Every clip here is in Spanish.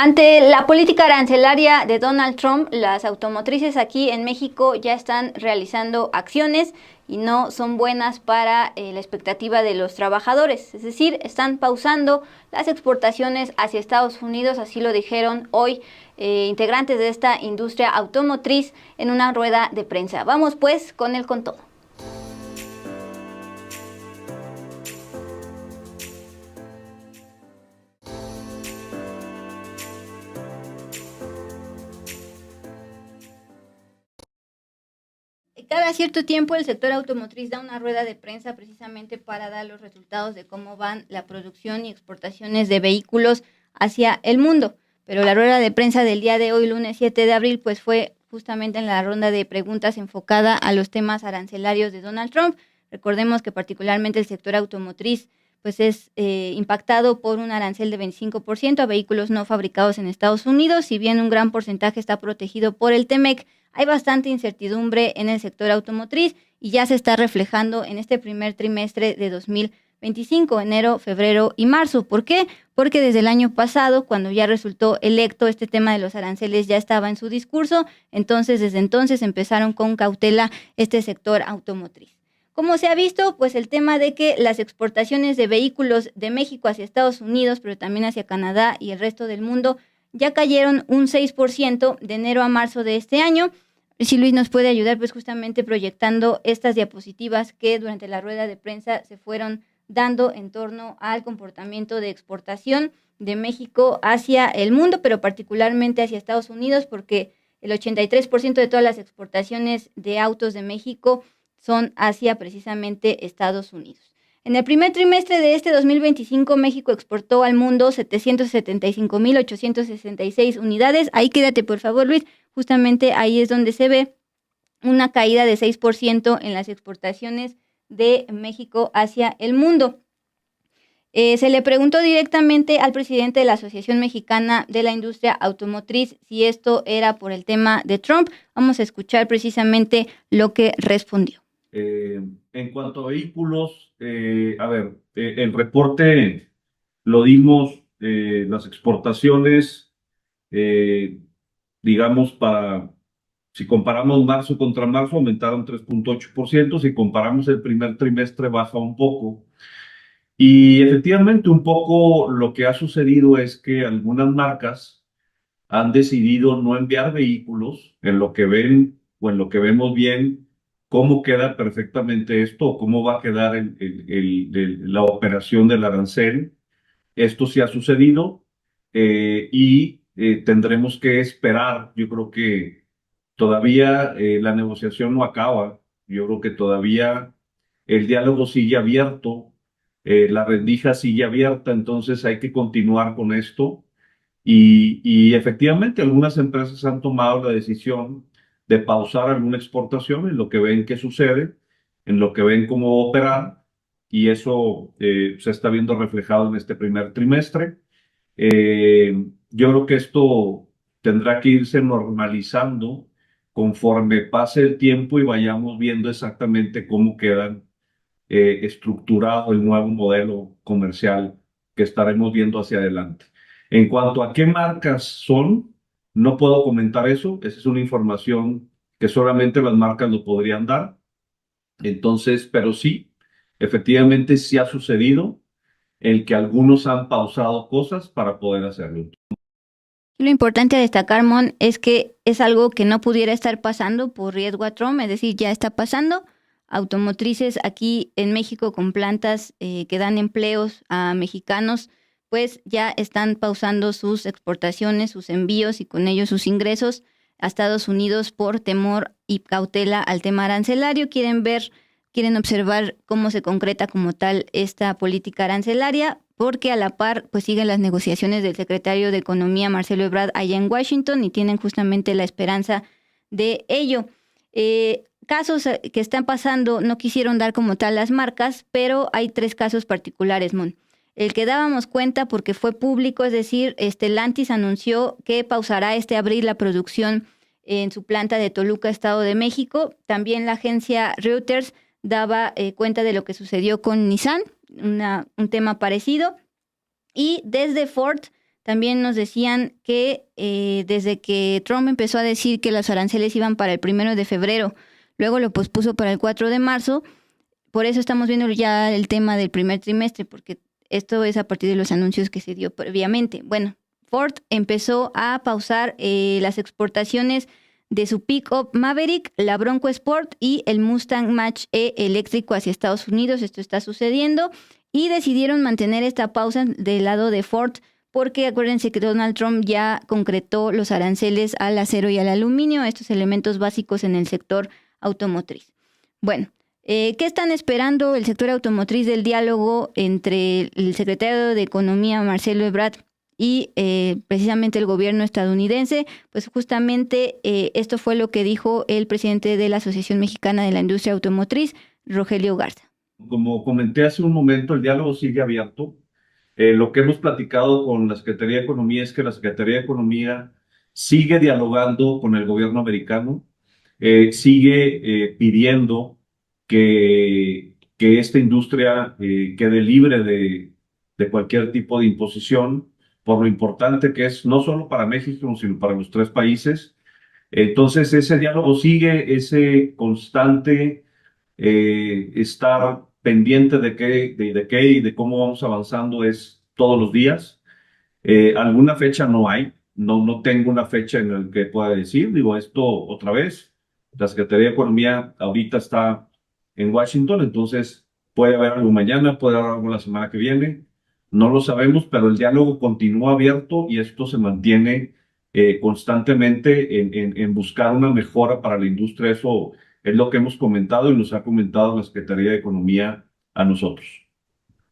Ante la política arancelaria de Donald Trump, las automotrices aquí en México ya están realizando acciones y no son buenas para la expectativa de los trabajadores. Es decir, están pausando las exportaciones hacia Estados Unidos, así lo dijeron hoy integrantes de esta industria automotriz en una rueda de prensa. Vamos pues con todo. Cada cierto tiempo el sector automotriz da una rueda de prensa precisamente para dar los resultados de cómo van la producción y exportaciones de vehículos hacia el mundo. Pero la rueda de prensa del día de hoy, lunes 7 de abril, pues fue justamente en la ronda de preguntas enfocada a los temas arancelarios de Donald Trump. Recordemos que particularmente el sector automotriz pues es impactado por un arancel de 25% a vehículos no fabricados en Estados Unidos. Si bien un gran porcentaje está protegido por el TEMEC, hay bastante incertidumbre en el sector automotriz y ya se está reflejando en este primer trimestre de 2025, enero, febrero y marzo. ¿Por qué? Porque desde el año pasado, cuando ya resultó electo, este tema de los aranceles ya estaba en su discurso, entonces desde entonces empezaron con cautela este sector automotriz. ¿Cómo se ha visto? Pues el tema de que las exportaciones de vehículos de México hacia Estados Unidos, pero también hacia Canadá y el resto del mundo, ya cayeron un 6% de enero a marzo de este año. Si Luis nos puede ayudar, pues justamente proyectando estas diapositivas que durante la rueda de prensa se fueron dando en torno al comportamiento de exportación de México hacia el mundo, pero particularmente hacia Estados Unidos, porque el 83% de todas las exportaciones de autos de México son hacia precisamente Estados Unidos. En el primer trimestre de este 2025, México exportó al mundo 775,866 unidades. Ahí quédate, por favor, Luis. Justamente ahí es donde se ve una caída de 6% en las exportaciones de México hacia el mundo. Se le preguntó directamente al presidente de la Asociación Mexicana de la Industria Automotriz si esto era por el tema de Trump. Vamos a escuchar precisamente lo que respondió. En cuanto a vehículos, el reporte lo dimos, las exportaciones, eh, digamos, si comparamos marzo contra marzo, aumentaron 3,8%, si comparamos el primer trimestre, baja un poco. Y efectivamente, un poco lo que ha sucedido es que algunas marcas han decidido no enviar vehículos en lo que ven o en lo que vemos bien cómo queda perfectamente esto, cómo va a quedar la operación del arancel. Esto sí ha sucedido y tendremos que esperar. Yo creo que todavía la negociación no acaba. Yo creo que todavía el diálogo sigue abierto, la rendija sigue abierta, entonces hay que continuar con esto. Y efectivamente algunas empresas han tomado la decisión de pausar alguna exportación en lo que ven qué sucede, en lo que ven cómo operar, y eso se está viendo reflejado en este primer trimestre. Yo creo que esto tendrá que irse normalizando conforme pase el tiempo y vayamos viendo exactamente cómo quedan estructurado el nuevo modelo comercial que estaremos viendo hacia adelante. En cuanto a qué marcas son, no puedo comentar eso. Esa es una información que solamente las marcas lo podrían dar. Entonces, pero sí, efectivamente sí ha sucedido el que algunos han pausado cosas para poder hacerlo. Lo importante a destacar, Mon, es que es algo que no pudiera estar pasando por riesgo a Trump, es decir, ya está pasando. Automotrices aquí en México con plantas que dan empleos a mexicanos, pues ya están pausando sus exportaciones, sus envíos y con ellos sus ingresos a Estados Unidos por temor y cautela al tema arancelario. Quieren observar cómo se concreta como tal esta política arancelaria, porque a la par pues siguen las negociaciones del secretario de Economía, Marcelo Ebrard, allá en Washington, y tienen justamente la esperanza de ello. Casos que están pasando, no quisieron dar como tal las marcas, pero hay 3 casos particulares, Mon. El que dábamos cuenta porque fue público, es decir, Stellantis anunció que pausará este abril la producción en su planta de Toluca, Estado de México. También la agencia Reuters daba cuenta de lo que sucedió con Nissan, un tema parecido. Y desde Ford también nos decían que desde que Trump empezó a decir que los aranceles iban para el 1 de febrero, luego lo pospuso para el 4 de marzo, por eso estamos viendo ya el tema del primer trimestre, porque esto es a partir de los anuncios que se dio previamente. Bueno, Ford empezó a pausar las exportaciones de su pick-up Maverick, la Bronco Sport y el Mustang Mach-E eléctrico hacia Estados Unidos. Esto está sucediendo y decidieron mantener esta pausa del lado de Ford porque acuérdense que Donald Trump ya concretó los aranceles al acero y al aluminio, estos elementos básicos en el sector automotriz. Bueno, ¿qué están esperando el sector automotriz del diálogo entre el secretario de Economía, Marcelo Ebrard, y precisamente el gobierno estadounidense? Pues justamente esto fue lo que dijo el presidente de la Asociación Mexicana de la Industria Automotriz, Rogelio Garza. Como comenté hace un momento, el diálogo sigue abierto. Lo que hemos platicado con la Secretaría de Economía es que la Secretaría de Economía sigue dialogando con el gobierno americano, sigue pidiendo que esta industria quede libre de cualquier tipo de imposición, por lo importante que es no solo para México, sino para los tres países. Entonces, ese diálogo sigue, ese constante estar pendiente de qué y de cómo vamos avanzando es todos los días. Alguna fecha no hay, no tengo una fecha en la que pueda decir, digo esto otra vez. La Secretaría de Economía ahorita está en Washington, entonces puede haber algo mañana, puede haber algo la semana que viene, no lo sabemos, pero el diálogo continúa abierto y esto se mantiene constantemente en buscar una mejora para la industria. Eso es lo que hemos comentado y nos ha comentado la Secretaría de Economía a nosotros.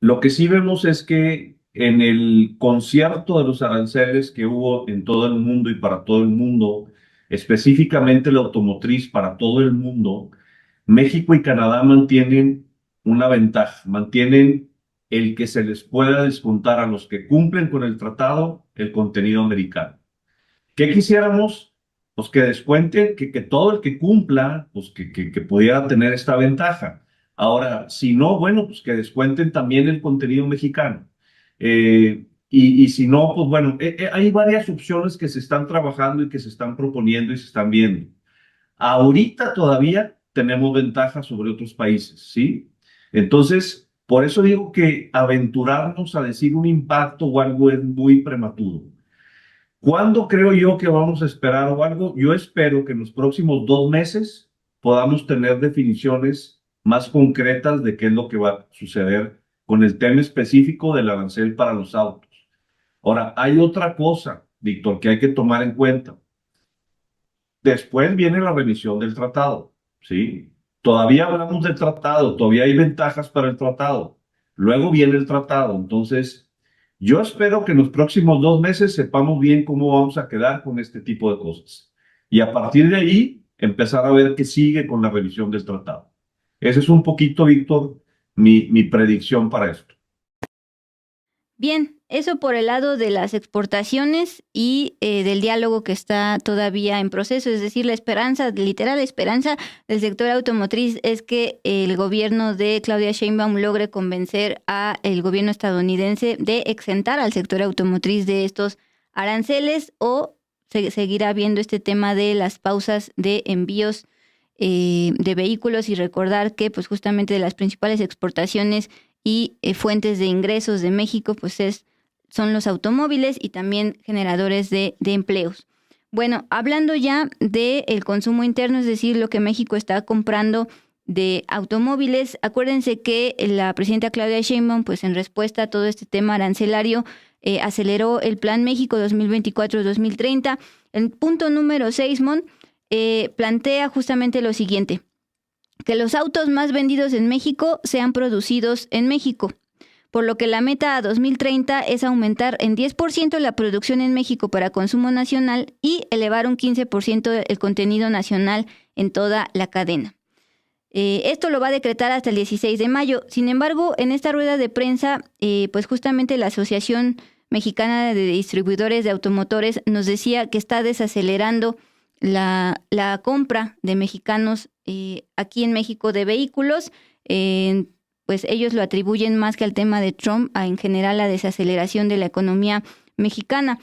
Lo que sí vemos es que en el concierto de los aranceles que hubo en todo el mundo y para todo el mundo, específicamente la automotriz para todo el mundo, México y Canadá mantienen una ventaja, mantienen el que se les pueda descontar a los que cumplen con el tratado el contenido americano. ¿Qué quisiéramos? Pues que descuenten, que todo el que cumpla, pues que pudiera tener esta ventaja. Ahora, si no, bueno, pues que descuenten también el contenido mexicano. Y si no, pues bueno, hay varias opciones que se están trabajando y que se están proponiendo y se están viendo. Ahorita todavía tenemos ventajas sobre otros países, ¿sí? Entonces, por eso digo que aventurarnos a decir un impacto o algo es muy prematuro. ¿Cuándo creo yo que vamos a esperar o algo? Yo espero que en los próximos 2 meses podamos tener definiciones más concretas de qué es lo que va a suceder con el tema específico del arancel para los autos. Ahora, hay otra cosa, Víctor, que hay que tomar en cuenta. Después viene la revisión del tratado, ¿sí? Todavía hablamos del tratado, todavía hay ventajas para el tratado. Luego viene el tratado, entonces yo espero que en los próximos 2 meses sepamos bien cómo vamos a quedar con este tipo de cosas. Y a partir de ahí, empezar a ver qué sigue con la revisión del tratado. Ese es un poquito, Víctor, mi predicción para esto. Bien, eso por el lado de las exportaciones y del diálogo que está todavía en proceso, es decir, la esperanza, literal esperanza del sector automotriz es que el gobierno de Claudia Sheinbaum logre convencer al gobierno estadounidense de exentar al sector automotriz de estos aranceles o seguirá viendo este tema de las pausas de envíos de vehículos y recordar que pues justamente de las principales exportaciones y fuentes de ingresos de México pues son los automóviles y también generadores de empleos. Bueno, hablando ya del consumo interno, es decir, lo que México está comprando de automóviles, acuérdense que la presidenta Claudia Sheinbaum, pues en respuesta a todo este tema arancelario, aceleró el Plan México 2024-2030. El punto número 6, plantea justamente lo siguiente: que los autos más vendidos en México sean producidos en México, por lo que la meta a 2030 es aumentar en 10% la producción en México para consumo nacional y elevar un 15% el contenido nacional en toda la cadena. Esto lo va a decretar hasta el 16 de mayo. Sin embargo, en esta rueda de prensa, pues justamente la Asociación Mexicana de Distribuidores de Automotores nos decía que está desacelerando la compra de mexicanos aquí en México de vehículos. Pues ellos lo atribuyen más que al tema de Trump, a en general la desaceleración de la economía mexicana.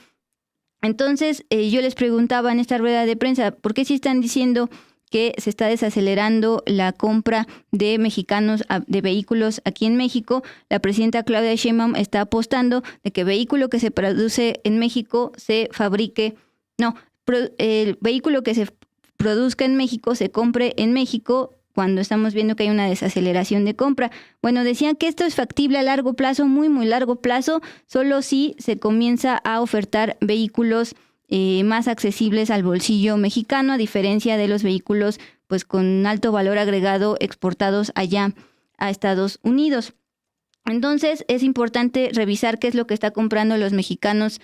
Entonces, yo les preguntaba en esta rueda de prensa, ¿por qué si están diciendo que se está desacelerando la compra de mexicanos de vehículos aquí en México? La presidenta Claudia Sheinbaum está apostando de que vehículo que se produce en México se fabrique, no, el vehículo que se produzca en México se compre en México, cuando estamos viendo que hay una desaceleración de compra. Bueno, decían que esto es factible a largo plazo, muy, muy largo plazo, solo si se comienza a ofertar vehículos más accesibles al bolsillo mexicano, a diferencia de los vehículos pues con alto valor agregado exportados allá a Estados Unidos. Entonces es importante revisar qué es lo que está comprando los mexicanos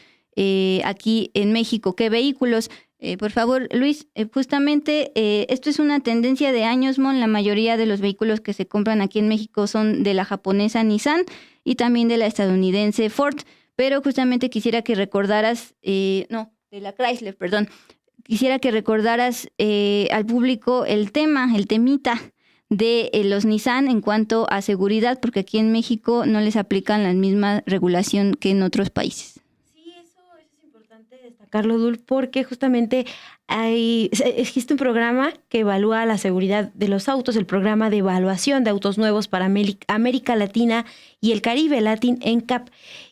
aquí en México, qué vehículos. Por favor, Luis, justamente esto es una tendencia de años, Mon. La mayoría de los vehículos que se compran aquí en México son de la japonesa Nissan y también de la estadounidense Ford, pero justamente quisiera que recordaras, de la Chrysler, perdón. Quisiera que recordaras al público el temita de los Nissan en cuanto a seguridad, porque aquí en México no les aplican la misma regulación que en otros países. Sí, eso es importante destacarlo, Dul, porque justamente existe un programa que evalúa la seguridad de los autos, el programa de evaluación de autos nuevos para América Latina y el Caribe, Latin NCAP,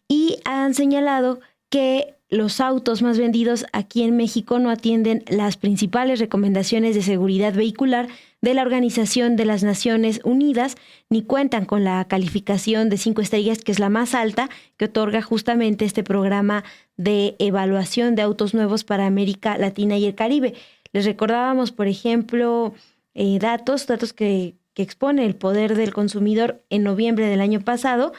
y han señalado que los autos más vendidos aquí en México no atienden las principales recomendaciones de seguridad vehicular de la Organización de las Naciones Unidas, ni cuentan con la calificación de 5 estrellas, que es la más alta que otorga justamente este programa de evaluación de autos nuevos para América Latina y el Caribe. Les recordábamos, por ejemplo, datos que expone el Poder del Consumidor en noviembre del año pasado,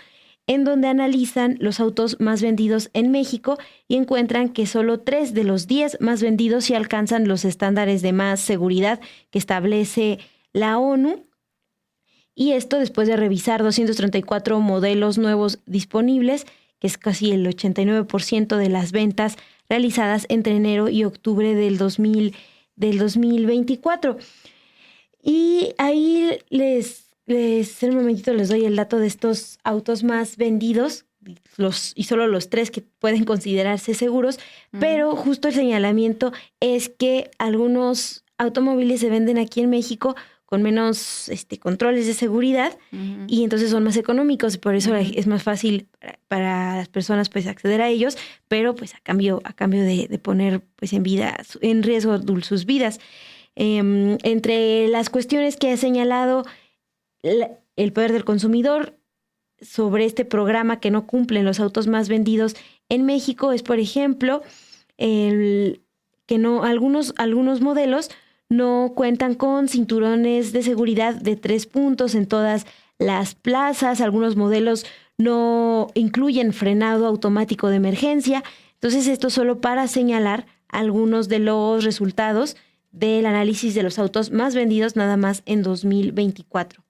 en donde analizan los autos más vendidos en México y encuentran que solo 3 de los 10 más vendidos sí alcanzan los estándares de más seguridad que establece la ONU. Y esto después de revisar 234 modelos nuevos disponibles, que es casi el 89% de las ventas realizadas entre enero y octubre del 2024. Y ahí en un momentito les doy el dato de estos autos más vendidos, y solo los 3 que pueden considerarse seguros, pero justo el señalamiento es que algunos automóviles se venden aquí en México con menos controles de seguridad y entonces son más económicos, por eso es más fácil para las personas pues acceder a ellos, pero pues a cambio de poner pues en riesgo sus vidas. Entre las cuestiones que ha señalado el Poder del Consumidor sobre este programa que no cumplen los autos más vendidos en México es, por ejemplo, que algunos modelos no cuentan con cinturones de seguridad de 3 puntos en todas las plazas, algunos modelos no incluyen frenado automático de emergencia. Entonces, esto solo para señalar algunos de los resultados del análisis de los autos más vendidos nada más en 2024.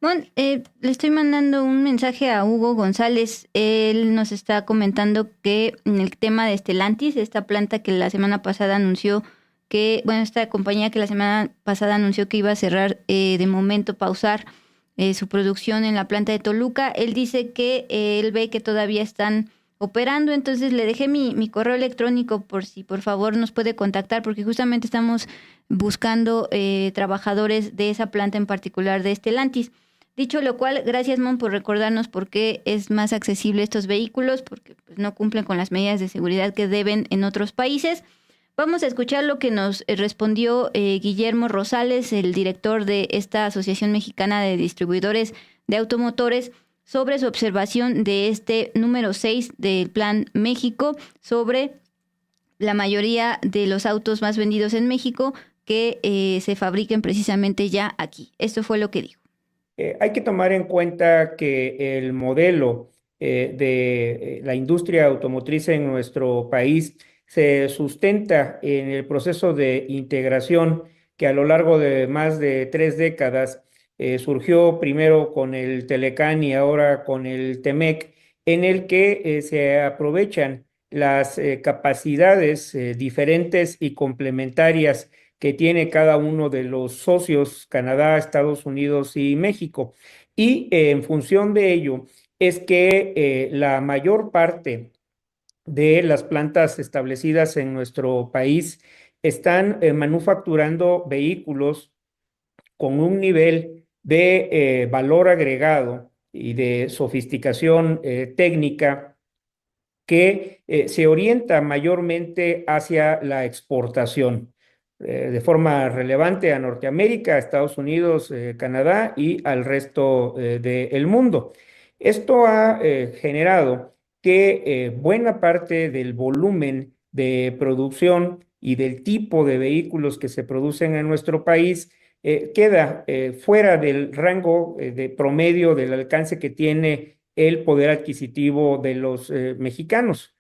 Bueno, le estoy mandando un mensaje a Hugo González. Él nos está comentando que en el tema de Stellantis, esta planta que la semana pasada anunció esta compañía que la semana pasada anunció que iba a cerrar, de momento pausar su producción en la planta de Toluca, él dice que él ve que todavía están operando, entonces le dejé mi correo electrónico por si por favor nos puede contactar, porque justamente estamos buscando trabajadores de esa planta en particular de Stellantis. Dicho lo cual, gracias, Mon, por recordarnos por qué es más accesible estos vehículos, porque pues, no cumplen con las medidas de seguridad que deben en otros países. Vamos a escuchar lo que nos respondió Guillermo Rosales, el director de esta Asociación Mexicana de Distribuidores de Automotores, sobre su observación de este número 6 del Plan México, sobre la mayoría de los autos más vendidos en México que se fabriquen precisamente ya aquí. Esto fue lo que dijo. Hay que tomar en cuenta que el modelo de la industria automotriz en nuestro país se sustenta en el proceso de integración que a lo largo de más de 3 décadas surgió primero con el Telecán y ahora con el Temec, en el que se aprovechan las capacidades diferentes y complementarias que tiene cada uno de los socios, Canadá, Estados Unidos y México. Y en función de ello, es que la mayor parte de las plantas establecidas en nuestro país están manufacturando vehículos con un nivel de valor agregado y de sofisticación técnica que se orienta mayormente hacia la exportación, de forma relevante a Norteamérica, a Estados Unidos, Canadá y al resto del mundo. Esto ha generado que buena parte del volumen de producción y del tipo de vehículos que se producen en nuestro país queda fuera del rango de promedio del alcance que tiene el poder adquisitivo de los mexicanos.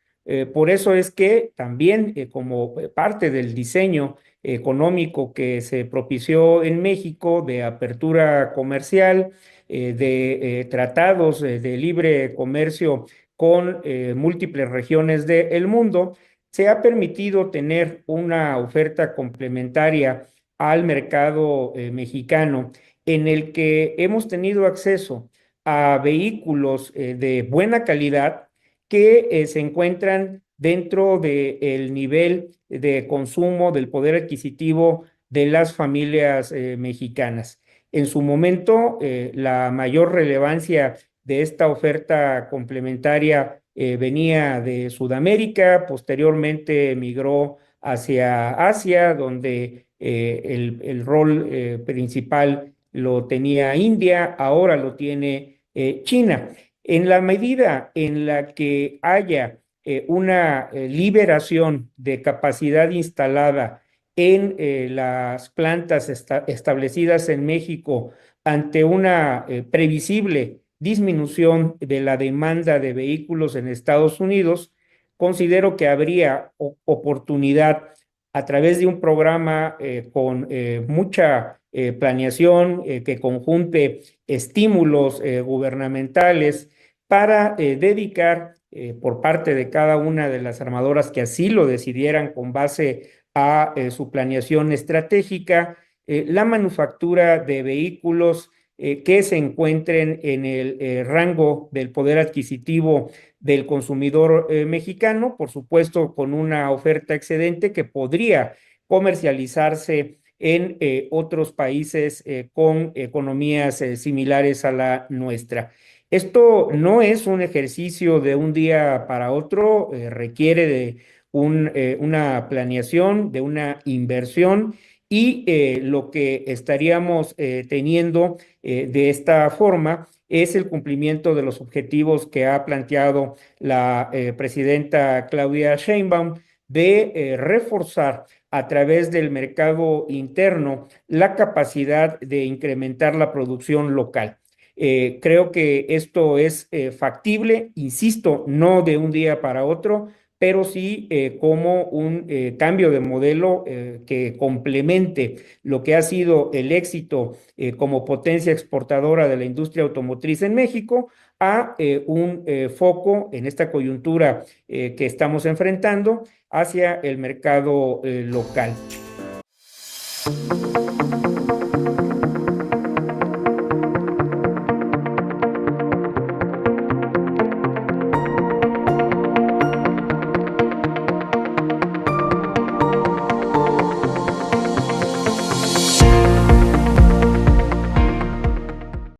Por eso es que también como parte del diseño económico que se propició en México de apertura comercial, de tratados de libre comercio con múltiples regiones del mundo, se ha permitido tener una oferta complementaria al mercado mexicano en el que hemos tenido acceso a vehículos de buena calidad que se encuentran dentro del nivel de consumo del poder adquisitivo de las familias mexicanas. En su momento, la mayor relevancia de esta oferta complementaria venía de Sudamérica, posteriormente migró hacia Asia, donde el rol principal lo tenía India, ahora lo tiene China. En la medida en la que haya una liberación de capacidad instalada en las plantas establecidas en México ante una previsible disminución de la demanda de vehículos en Estados Unidos, considero que habría oportunidad a través de un programa con mucha planeación que conjunte estímulos gubernamentales para dedicar por parte de cada una de las armadoras que así lo decidieran con base a su planeación estratégica, la manufactura de vehículos que se encuentren en el rango del poder adquisitivo del consumidor mexicano, por supuesto con una oferta excedente que podría comercializarse en otros países con economías similares a la nuestra. Esto no es un ejercicio de un día para otro, requiere de una planeación, de una inversión y lo que estaríamos teniendo de esta forma es el cumplimiento de los objetivos que ha planteado la presidenta Claudia Sheinbaum de reforzar a través del mercado interno la capacidad de incrementar la producción local. Creo que esto es factible, insisto, no de un día para otro, pero sí como un cambio de modelo que complemente lo que ha sido el éxito como potencia exportadora de la industria automotriz en México a un foco en esta coyuntura que estamos enfrentando hacia el mercado local.